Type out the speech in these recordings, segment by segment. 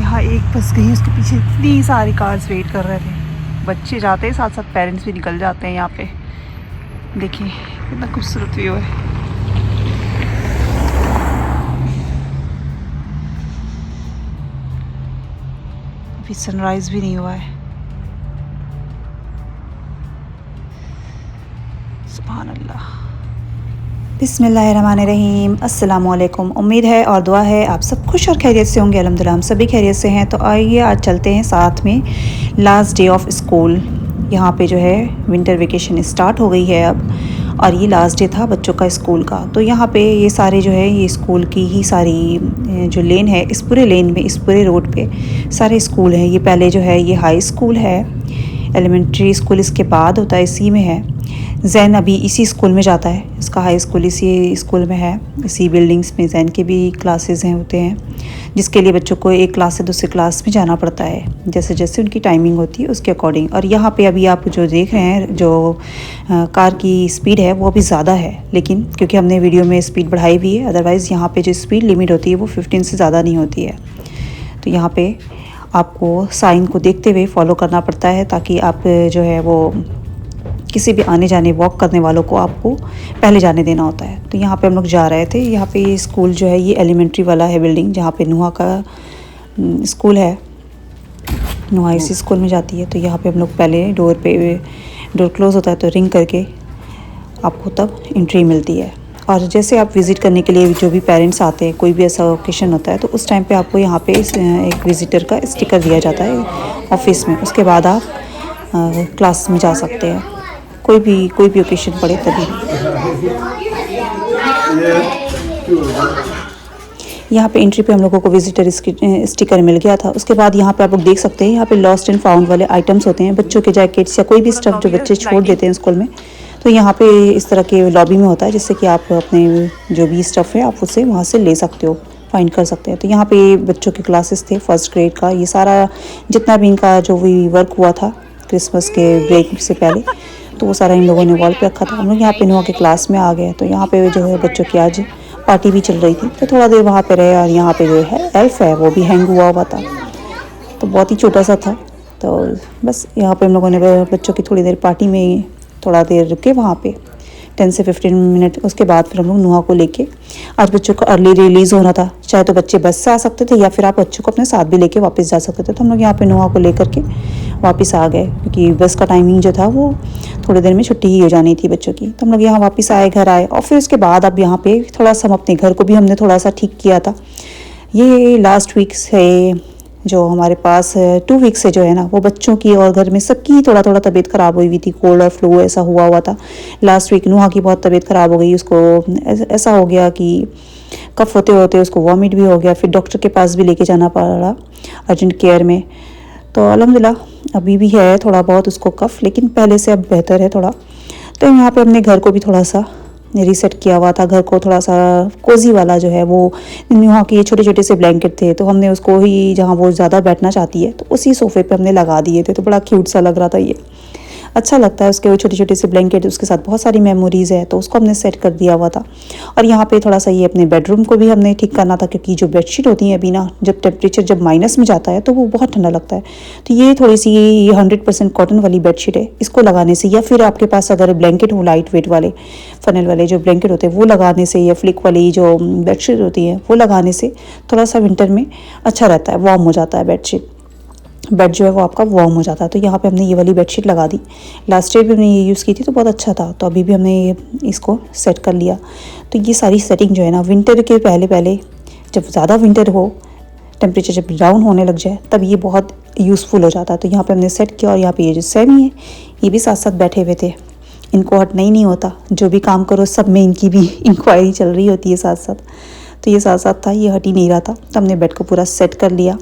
यहाँ एक बस गई, उसके पीछे इतनी सारी कार्स वेट कर रहे थे। बच्चे जाते हैं, साथ साथ पेरेंट्स भी निकल जाते हैं। यहाँ पे देखिए कितना खूबसूरत व्यू है। अभी सनराइज भी नहीं हुआ है। सुभान अल्लाह। बिस्मिल्लाहिर्रहमानिर्रहीम। अस्सलामुअलैकुम। उम्मीद है और दुआ है आप सब खुश और खैरियत से होंगे। अल्हम्दुलिल्लाह हम सभी खैरियत से हैं। तो आइए आज चलते हैं साथ में लास्ट डे ऑफ स्कूल। यहाँ पे जो है विंटर वेकेशन स्टार्ट हो गई है अब, और ये लास्ट डे था बच्चों का स्कूल का। तो यहाँ पे ये सारे जो है ये स्कूल की ही सारी जो लेन है, इस पूरे लेन में, इस पूरे रोड पे सारे स्कूल हैं। ये पहले जो है ये हाई स्कूल है, एलिमेंट्री स्कूल इसके बाद होता है, इसी में है। जैन अभी इसी स्कूल में जाता है, इसका हाई स्कूल इसी स्कूल में है। इसी बिल्डिंग्स में जैन के भी क्लासेस हैं होते हैं, जिसके लिए बच्चों को एक क्लास से दूसरी क्लास में जाना पड़ता है, जैसे जैसे उनकी टाइमिंग होती है उसके अकॉर्डिंग। और यहाँ पे अभी आप जो देख रहे हैं, जो कार की स्पीड है वो अभी ज़्यादा है, लेकिन क्योंकि हमने वीडियो में स्पीड बढ़ाई हुई है, अदरवाइज़ यहाँ पर जो स्पीड लिमिट होती है वो 15 से ज़्यादा नहीं होती है। तो यहाँ पर आपको साइन को देखते हुए फॉलो करना पड़ता है, ताकि आप जो है वो किसी भी आने जाने वॉक करने वालों को आपको पहले जाने देना होता है। तो यहाँ पे हम लोग जा रहे थे। यहाँ पे ये स्कूल जो है ये एलिमेंट्री वाला है बिल्डिंग, जहाँ पे नुहा का स्कूल है। नुहा इसी स्कूल में जाती है। तो यहाँ पे हम लोग पहले डोर क्लोज़ होता है तो रिंग करके आपको तब एंट्री मिलती है। और जैसे आप विज़िट करने के लिए जो भी पेरेंट्स आते हैं, कोई भी ऐसा ओकेशन होता है, तो उस टाइम पे आपको यहाँ पे एक विज़िटर का स्टिकर दिया जाता है ऑफिस में। उसके बाद आप क्लास में जा सकते हैं, कोई भी ओकेशन पड़े तभी। यहाँ पे एंट्री पे हम लोगों को विजिटर स्टिकर मिल गया था। उसके बाद यहाँ पे आप लोग देख सकते हैं, यहाँ पे लॉस्ट एंड फाउंड वाले आइटम्स होते हैं, बच्चों के जैकेट्स या कोई भी स्टफ जो बच्चे छोड़ देते हैं स्कूल में। तो यहाँ पे इस तरह के लॉबी में होता है, जिससे कि आप अपने जो भी स्टफ़ है आप उसे वहाँ से ले सकते हो, फाइंड कर सकते हैं। तो यहाँ पे बच्चों के क्लासेस थे फर्स्ट ग्रेड का। ये सारा जितना भी इनका जो भी वर्क हुआ था क्रिसमस के ब्रेक से पहले, तो वो सारा इन लोगों ने वॉल पे रखा था। हम लोग यहाँ पे नुआ के क्लास में आ गए। तो यहाँ पे जो है बच्चों की आज पार्टी भी चल रही थी, तो थोड़ा देर वहाँ पे रहे। और यहाँ पे जो है एल्फ है वो भी हैंग हुआ था, तो बहुत ही छोटा सा था। तो बस यहाँ पे हम लोगों ने बच्चों की थोड़ी देर पार्टी में थोड़ा देर रुके वहाँ पे, 10 से 15 मिनट। उसके बाद फिर हम लोग नुआ को लेके, आज बच्चों को अर्ली रिलीज़ होना था, चाहे तो बच्चे बस से आ सकते थे या फिर आप बच्चों को अपने साथ भी लेके वापस जा सकते थे। तो हम लोग यहाँ पे नुआ को लेकर के वापस आ गए, क्योंकि बस का टाइमिंग जो था वो थोड़ी देर में छुट्टी ही हो जानी थी बच्चों की। तो हम लोग यहाँ वापस आए, घर आए। और फिर उसके बाद अब यहाँ पे थोड़ा सा हम अपने घर को भी हमने थोड़ा सा ठीक किया था। ये लास्ट वीक से जो हमारे पास 2 वीक से जो है ना, वो बच्चों की और घर में सबकी थोड़ा थोड़ा तबीयत ख़राब हुई थी। कोल्ड और फ्लू ऐसा हुआ था। लास्ट वीक नुहा की बहुत तबीयत ख़राब हो गई, उसको ऐसा हो गया कि कफ होते होते उसको वॉमिट भी हो गया। फिर डॉक्टर के पास भी लेके जाना पड़ा अर्जेंट केयर में। तो अल्हम्दुलिल्लाह अभी भी है थोड़ा बहुत उसको कफ, लेकिन पहले से अब बेहतर है थोड़ा। तो यहाँ पे हमने घर को भी थोड़ा सा रीसेट किया हुआ था, घर को थोड़ा सा कोजी वाला जो है, वो यहाँ के छोटे छोटे से ब्लैंकेट थे, तो हमने उसको ही जहाँ वो ज़्यादा बैठना चाहती है तो उसी सोफ़े पे हमने लगा दिए थे। तो बड़ा क्यूट सा लग रहा था, ये अच्छा लगता है। उसके वो छोटे छोटे से ब्लैंकेट, उसके साथ बहुत सारी मेमोरीज़ है, तो उसको हमने सेट कर दिया हुआ था। और यहाँ पे थोड़ा सा ये अपने बेडरूम को भी हमने ठीक करना था, क्योंकि जो बेडशीट होती है अभी ना, जब टेम्परेचर जब माइनस में जाता है तो वो बहुत ठंडा लगता है। तो ये थोड़ी सी 100% कॉटन वाली बेडशीट है, इसको लगाने से, या फिर आपके पास अगर ब्लैंकेट हो लाइट वेट वाले फनल वाले जो ब्लैंकेट होते हैं वो लगाने से, या फ्लिक वाली जो बेडशीट होती है वो लगाने से थोड़ा सा विंटर में अच्छा रहता है, वार्म हो जाता है बेड जो है वो आपका वार्म हो जाता है। तो यहाँ पे हमने ये वाली बेडशीट लगा दी। लास्ट ईयर भी हमने ये यूज़ की थी तो बहुत अच्छा था, तो अभी भी हमने इसको सेट कर लिया। तो ये सारी सेटिंग जो है ना, विंटर के पहले जब ज़्यादा विंटर हो, टेम्परेचर जब डाउन होने लग जाए, तब ये बहुत यूज़फुल हो जाता है। तो यहाँ पर हमने सेट किया। और यहाँ पर ये जो सैमी है ये भी साथ साथ बैठे हुए थे, इनको हटना ही नहीं होता। जो भी काम करो सब में इनकी भी इंक्वायरी चल रही होती है साथ साथ। तो ये साथ साथ था, ये हट ही नहीं रहा था। तो हमने बेड को पूरा सेट कर लिया।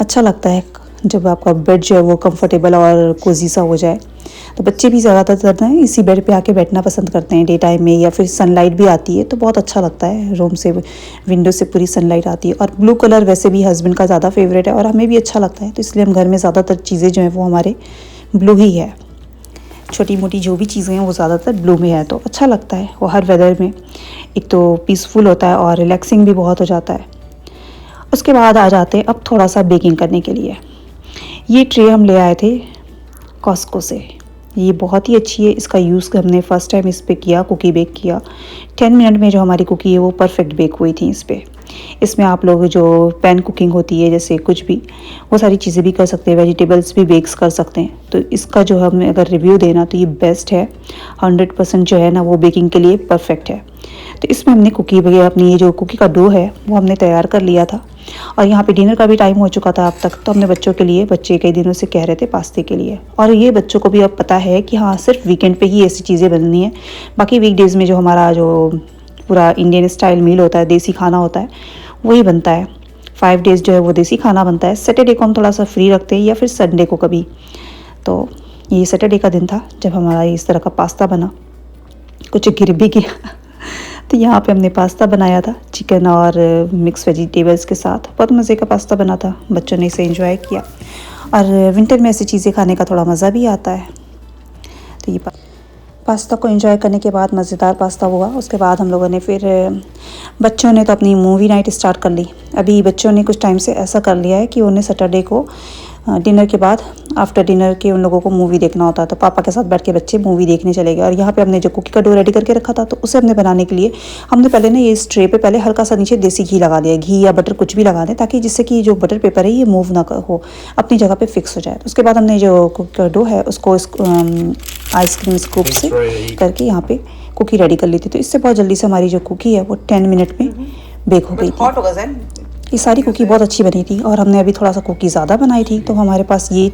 अच्छा लगता है जब आपका बेड जो है वो कंफर्टेबल और कोजी सा हो जाए। तो बच्चे भी ज़्यादातर ना इसी बेड पे आके बैठना पसंद करते हैं डे टाइम में, या फिर सनलाइट भी आती है तो बहुत अच्छा लगता है। रूम से, विंडो से पूरी सनलाइट आती है। और ब्लू कलर वैसे भी हस्बैंड का ज़्यादा फेवरेट है और हमें भी अच्छा लगता है, तो इसलिए हम घर में ज़्यादातर चीज़ें जो हैं वो हमारे ब्लू ही है। छोटी मोटी जो भी चीज़ें हैं वो ज़्यादातर ब्लू में है, तो अच्छा लगता है वो हर वेदर में। एक तो पीसफुल होता है और रिलैक्सिंग भी बहुत हो जाता है। उसके बाद आ जाते हैं अब थोड़ा सा बेकिंग करने के लिए। ये ट्रे हम ले आए थे कॉस्को से, ये बहुत ही अच्छी है। इसका यूज़ हमने फ़र्स्ट टाइम इस पे किया, कुकी बेक किया। 10 मिनट में जो हमारी कुकी है वो परफेक्ट बेक हुई थी इस पे। इसमें आप लोग जो पैन कुकिंग होती है जैसे कुछ भी, वो सारी चीज़ें भी कर सकते हैं, वेजिटेबल्स भी बेक्स कर सकते हैं। तो इसका जो हमें अगर रिव्यू देना तो ये बेस्ट है, 100% जो है ना वो बेकिंग के लिए परफेक्ट है। तो इसमें हमने कुकी वगैरह अपनी ये जो कुकी का डो है वो हमने तैयार कर लिया था। और यहाँ पे डिनर का भी टाइम हो चुका था अब तक, तो हमने बच्चों के लिए, बच्चे कई दिनों से कह रहे थे पास्ते के लिए, और ये बच्चों को भी अब पता है कि हाँ सिर्फ वीकेंड पे ही ऐसी चीज़ें बननी है। बाकी वीकडेज़ में जो हमारा जो पूरा इंडियन स्टाइल मील होता है, देसी खाना होता है, वही बनता है। 5 डेज़ जो है वो देसी खाना बनता है। सैटरडे को हम थोड़ा सा फ्री रखते हैं या फिर संडे को कभी। तो ये सैटरडे का दिन था जब हमारा इस तरह का पास्ता बना, कुछ गिर भी गया। तो यहाँ पे हमने पास्ता बनाया था चिकन और मिक्स वेजिटेबल्स के साथ। बहुत मज़े का पास्ता बना था, बच्चों ने इसे एंजॉय किया। और विंटर में ऐसी चीज़ें खाने का थोड़ा मज़ा भी आता है। तो ये पास्ता को एंजॉय करने के बाद, मज़ेदार पास्ता हुआ, उसके बाद हम लोगों ने फिर बच्चों ने तो अपनी मूवी नाइट स्टार्ट कर ली। अभी बच्चों ने कुछ टाइम से ऐसा कर लिया है कि उन्हें सैटरडे को डिनर के बाद, आफ्टर डिनर के उन लोगों को मूवी देखना होता है। तो पापा के साथ बैठ के बच्चे मूवी देखने चले गए। और यहाँ पे हमने जो कुकी का डो रेडी करके रखा था, तो उसे हमने बनाने के लिए हमने पहले ना ये इस ट्रे पे पहले हल्का सा नीचे देसी घी लगा दिया, घी या बटर कुछ भी लगा दें, ताकि जिससे कि जो बटर पेपर है ये मूव ना हो, अपनी जगह पे फिक्स हो जाए। तो उसके बाद हमने जो कुकी का डो है उसको आइसक्रीम स्कूप से करके यहाँ पे कुकी रेडी कर ली थी। तो इससे बहुत जल्दी से हमारी जो कुकी है वो 10 मिनट में बेक हो गई थी। ये सारी कुकी बहुत अच्छी बनी थी। और हमने अभी थोड़ा सा कुकी ज़्यादा बनाई थी, तो हमारे पास ये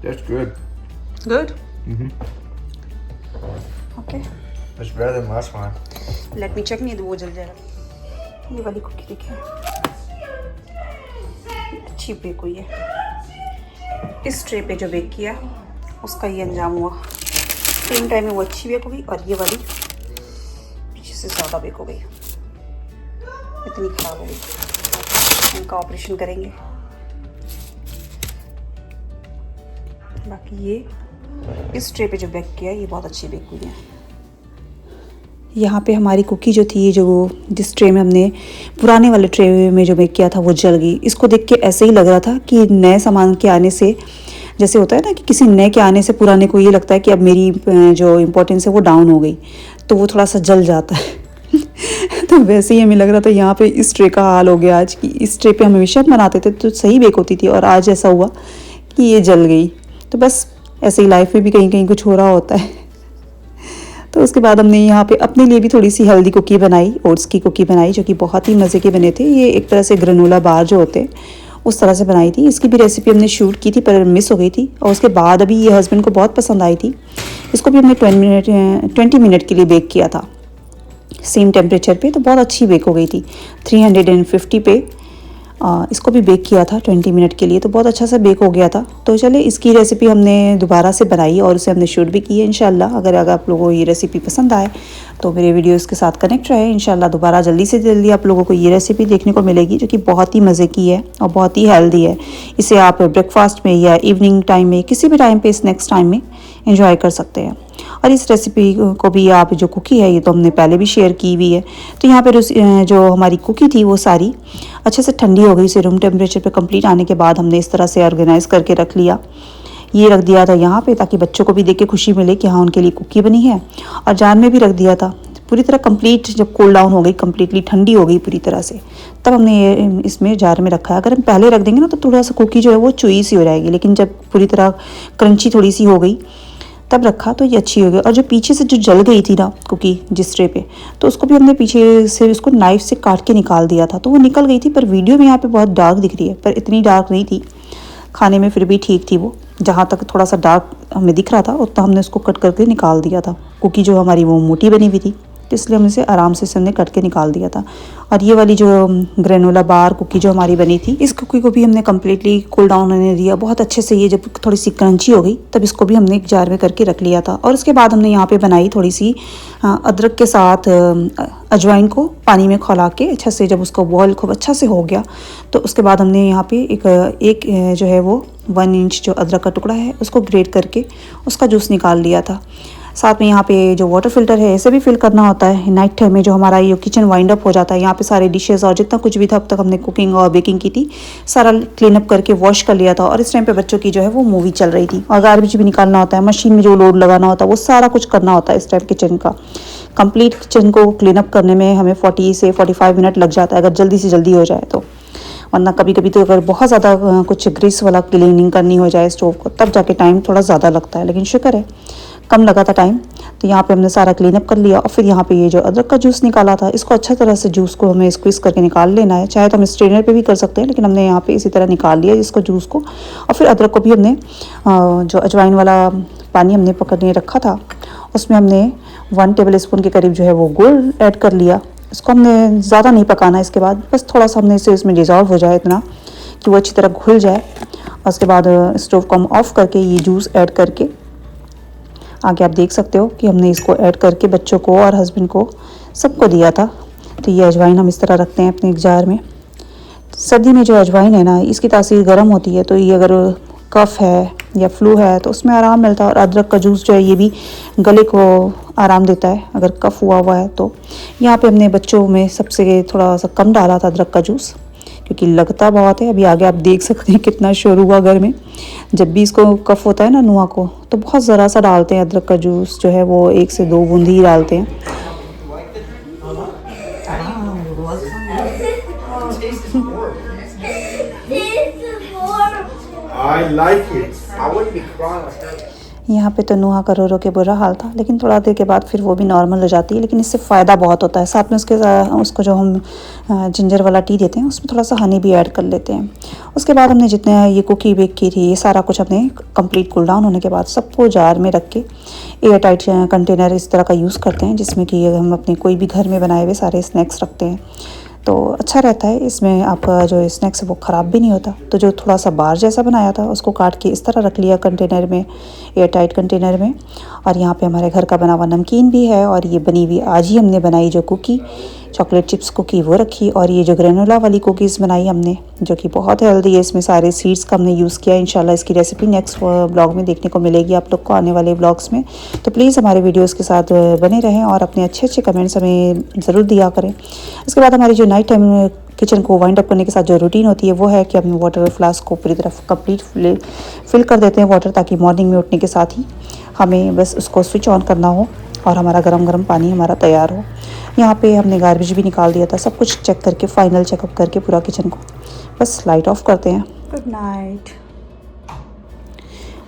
That's good. Good Mhm. Okay, That's better than last one. Let me check, नहीं तो वो जल जाएगा। ये वाली कुकी देखिए अच्छी बेक हुई है। इस ट्रे पे जो बेक किया उसका ये अंजाम हुआ। सेम टाइम में वो अच्छी बेक हो गई और ये वाली पीछे से ज़्यादा बेक हो गई, इतनी ख़राब हो गई। इनका ऑपरेशन करेंगे। बाकी ये इस ट्रे पे जो बेक किया ये बहुत अच्छी बेक हुई है। यहाँ पे हमारी कुकी जो थी, जो जिस ट्रे में हमने पुराने वाले ट्रे में जो बेक किया था वो जल गई। इसको देख के ऐसे ही लग रहा था कि नए सामान के आने से, जैसे होता है ना कि किसी नए के आने से पुराने को ये लगता है कि अब मेरी जो इम्पोर्टेंस है वो डाउन हो गई, तो वो थोड़ा सा जल जाता है। तो वैसे ही हमें लग रहा था यहाँ पे इस ट्रे का हाल हो गया आज, कि इस ट्रे पे हम हमेशा बनाते थे तो सही बेक होती थी, और आज ऐसा हुआ कि ये जल गई। तो बस ऐसे ही लाइफ में भी कहीं कहीं कुछ हो रहा होता है। तो उसके बाद हमने यहाँ पे अपने लिए भी थोड़ी सी हेल्दी कुकी बनाई, ओट्स की कुकी बनाई, जो कि बहुत ही मज़े के बने थे। ये एक तरह से ग्रेनोला बार जो होते हैं उस तरह से बनाई थी। इसकी भी रेसिपी हमने शूट की थी पर मिस हो गई थी, और उसके बाद अभी ये हस्बैंड को बहुत पसंद आई थी। इसको भी हमने 20 मिनट के लिए बेक किया था सेम टेम्परेचर पे, तो बहुत अच्छी बेक हो गई थी। 350 पे इसको भी बेक किया था 20 मिनट के लिए, तो बहुत अच्छा सा बेक हो गया था। तो चले, इसकी रेसिपी हमने दोबारा से बनाई और उसे हमने शूट भी की है। इंशाल्लाह अगर आप लोगों को ये रेसिपी पसंद आए तो मेरे वीडियोस के साथ कनेक्ट रहे। इंशाल्लाह दोबारा जल्दी से जल्दी आप लोगों को ये रेसिपी देखने को मिलेगी, जो कि बहुत ही मज़े की है और बहुत ही हेल्दी है। इसे आप ब्रेकफास्ट में या इवनिंग टाइम में, किसी भी टाइम पे, स्नैक्स टाइम में एंजॉय कर सकते हैं। और इस रेसिपी को भी आप, जो कुकी है ये तो हमने पहले भी शेयर की हुई है। तो यहाँ पर जो हमारी कुकी थी वो सारी अच्छे से ठंडी हो गई। इसे रूम टेम्परेचर पे कंप्लीट आने के बाद हमने इस तरह से ऑर्गेनाइज़ करके रख लिया। ये रख दिया था यहाँ पे, ताकि बच्चों को भी देख के खुशी मिले कि हाँ उनके लिए कुकी बनी है। और जार में भी रख दिया था पूरी तरह कंप्लीट। जब कूल डाउन हो गई, कम्प्लीटली ठंडी हो गई पूरी तरह से, तब हमने ये इसमें जार में रखा है। अगर हम पहले रख देंगे ना तो थोड़ा सा कुकी जो है वो चुई सी हो जाएगी, लेकिन जब पूरी तरह क्रंची थोड़ी सी हो गई तब रखा तो ये अच्छी हो गई। और जो पीछे से जो जल गई थी ना कुकी जिस ट्रे पे, तो उसको भी हमने पीछे से उसको नाइफ से काट के निकाल दिया था, तो वो निकल गई थी। पर वीडियो में यहाँ पे बहुत डार्क दिख रही है, पर इतनी डार्क नहीं थी, खाने में फिर भी ठीक थी वो। जहाँ तक थोड़ा सा डार्क हमें दिख रहा था उतना हमने उसको कट करके निकाल दिया था। कुकी जो हमारी वो मोटी बनी हुई थी, तो इसलिए हम इसे आराम से हमने कट के निकाल दिया था। और ये वाली जो ग्रेनोला बार कुकी जो हमारी बनी थी, इस कुकी को भी हमने कम्प्लीटली कूल डाउन होने दिया बहुत अच्छे से। ये जब थोड़ी सी क्रंची हो गई तब इसको भी हमने एक जार में करके रख लिया था। और उसके बाद हमने यहाँ पे बनाई थोड़ी सी अदरक के साथ अजवाइन को पानी में खौला के अच्छा से, जब उसका बॉयल खूब अच्छा से हो गया तो उसके बाद हमने यहाँ पे एक जो है वो 1 इंच जो अदरक का टुकड़ा है उसको ग्रेट करके उसका जूस निकाल लिया था। साथ में यहाँ पे जो वाटर फिल्टर है इसे भी फिल करना होता है नाइट टाइम में, जो हमारा ये किचन वाइंड अप हो जाता है। यहाँ पे सारे डिशेस और जितना कुछ भी था अब तक हमने कुकिंग और बेकिंग की थी सारा क्लीन अप करके वॉश कर लिया था। और इस टाइम पे बच्चों की जो है वो मूवी चल रही थी और गार्बेज भी निकालना होता है, मशीन में जो लोड लगाना होता है वो सारा कुछ करना होता है। इस टाइम किचन का कंप्लीट किचन को क्लीन अप करने में हमें 40 से 45 मिनट लग जाता है अगर जल्दी से जल्दी हो जाए तो। वरना कभी कभी तो अगर बहुत ज़्यादा कुछ ग्रीस वाला क्लीनिंग करनी हो जाए स्टोव को तब जाके टाइम थोड़ा ज़्यादा लगता है, लेकिन शुक्र है कम लगा था टाइम। तो यहाँ पे हमने सारा क्लीन अप कर लिया और फिर यहाँ पे ये जो अदरक का जूस निकाला था इसको अच्छा तरह से जूस को हमें स्क्वीज़ करके निकाल लेना है। चाहे तो हम स्ट्रेनर पे भी कर सकते हैं, लेकिन हमने यहाँ पे इसी तरह निकाल लिया इसको जूस को। और फिर अदरक को भी हमने जो अजवाइन वाला पानी हमने पकड़ने रखा था उसमें हमने 1 टेबल स्पून के करीब जो है वो गुड़ ऐड कर लिया। इसको हमने ज़्यादा नहीं पकाना, इसके बाद बस थोड़ा सा हमने इसे इसमें डिज़ोल्व हो जाए इतना कि वो अच्छी तरह घुल जाए। और उसके बाद स्टोव को हम ऑफ़ करके ये जूस ऐड करके आगे आप देख सकते हो कि हमने इसको ऐड करके बच्चों को और हस्बैंड को सबको दिया था। तो ये अजवाइन हम इस तरह रखते हैं अपने एक जार में। सर्दी में जो अजवाइन है ना इसकी तासीर गर्म होती है, तो ये अगर कफ़ है या फ्लू है तो उसमें आराम मिलता है। और अदरक का जूस जो है ये भी गले को आराम देता है अगर कफ़ हुआ है तो। यहाँ पे हमने बच्चों में सबसे थोड़ा सा कम डाला था अदरक का जूस क्योंकि लगता बहुत है। अभी आगे आप देख सकते हैं कितना शोर हुआ घर में। जब भी इसको कफ़ होता है ना नुआ को तो बहुत ज़रा सा डालते हैं अदरक का जूस जो है वो 1 से 2 बूंद ही डालते हैं। I like it. I wouldn't be crying like that. यहाँ पे तो नुहा का रो के बुरा हाल था, लेकिन थोड़ा देर के बाद फिर वो भी नॉर्मल हो जाती है। लेकिन इससे फ़ायदा बहुत होता है। साथ में उसको जो हम जिंजर वाला टी देते हैं उसमें थोड़ा सा हनी भी ऐड कर लेते हैं। उसके बाद हमने जितने ये कुकी बेक की थी ये सारा कुछ हमने कंप्लीट कूल डाउन होने के बाद सबको जार में रख के एयर टाइट कंटेनर इस तरह का यूज़ करते हैं जिसमें कि हम अपने कोई भी घर में बनाए हुए सारे स्नैक्स रखते हैं तो अच्छा रहता है। इसमें आपका जो स्नैक्स है वो ख़राब भी नहीं होता। तो जो थोड़ा सा बार जैसा बनाया था उसको काट के इस तरह रख लिया कंटेनर में, एयर टाइट कंटेनर में। और यहाँ पे हमारे घर का बना हुआ नमकीन भी है और ये बनी हुई आज ही हमने बनाई जो कुकी चॉकलेट चिप्स कुकी वो रखी। और ये जो ग्रेनोला वाली कुकीज़ बनाई हमने जो कि बहुत हेल्दी है, इसमें सारे सीड्स का हमने यूज़ किया। इंशाल्लाह इसकी रेसिपी नेक्स्ट ब्लॉग में देखने को मिलेगी आप लोग को आने वाले ब्लॉग्स में। तो प्लीज़ हमारे वीडियोज़ के साथ बने रहें और अपने अच्छे अच्छे कमेंट्स हमें ज़रूर दिया करें। इसके बाद हमारी जो नाइट टाइम किचन को वाइंड अप करने के साथ जो रूटीन होती है वो है कि हम वाटर फ्लास्क को पूरी तरफ कंप्लीट फिल कर देते हैं वाटर, ताकि मॉर्निंग में उठने के साथ ही हमें बस उसको स्विच ऑन करना हो और हमारा गरम गरम पानी हमारा तैयार हो। यहाँ पे हमने गार्बेज भी निकाल दिया था, सब कुछ चेक करके फाइनल चेकअप करके पूरा किचन को बस लाइट ऑफ करते हैं। Good night.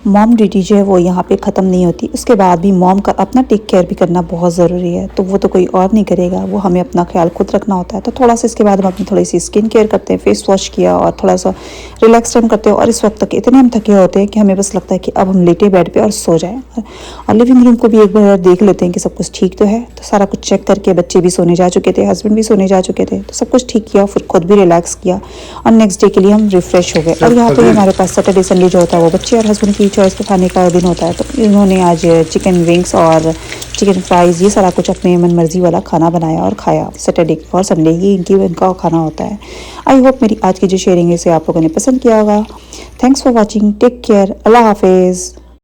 मॉम ड्यूटी जो है वो यहाँ पे ख़त्म नहीं होती, उसके बाद भी मॉम का अपना टेक केयर भी करना बहुत ज़रूरी है। तो वो तो कोई और नहीं करेगा, वो हमें अपना ख्याल खुद रखना होता है। तो थोड़ा सा इसके बाद हम अपनी थोड़ी सी स्किन केयर करते हैं, फेस वॉश किया और थोड़ा सा रिलैक्स टाइम करते हैं। और इस वक्त तक इतने हम थके होते हैं कि हमें बस लगता है कि अब हम लेटे बेड पर और सो जाएँ। और लिविंग रूम को भी एक बार देख लेते हैं कि सब कुछ ठीक तो है। तो सारा कुछ चेक करके बच्चे भी सोने जा चुके थे, हस्बैंड भी सोने जा चुके थे, तो सब कुछ ठीक किया, फिर खुद भी रिलैक्स किया और नेक्स्ट डे के लिए हम रिफ्रेश हो गए। और यहाँ पे हमारे पास सैटरडे संडे जो होता है वो बच्चे और हस्बैंड की चॉइस के खाने का दिन होता है। तो इन्होंने आज चिकन विंग्स और चिकन फ्राइज़ ये सारा कुछ अपने मन मर्जी वाला खाना बनाया और खाया। सैटरडे और संडे ही इनका खाना होता है। आई होप मेरी आज की जो शेयरिंग है इसे आप लोगों ने पसंद किया होगा। Thanks for watching, take care, अल्लाह हाफिज़।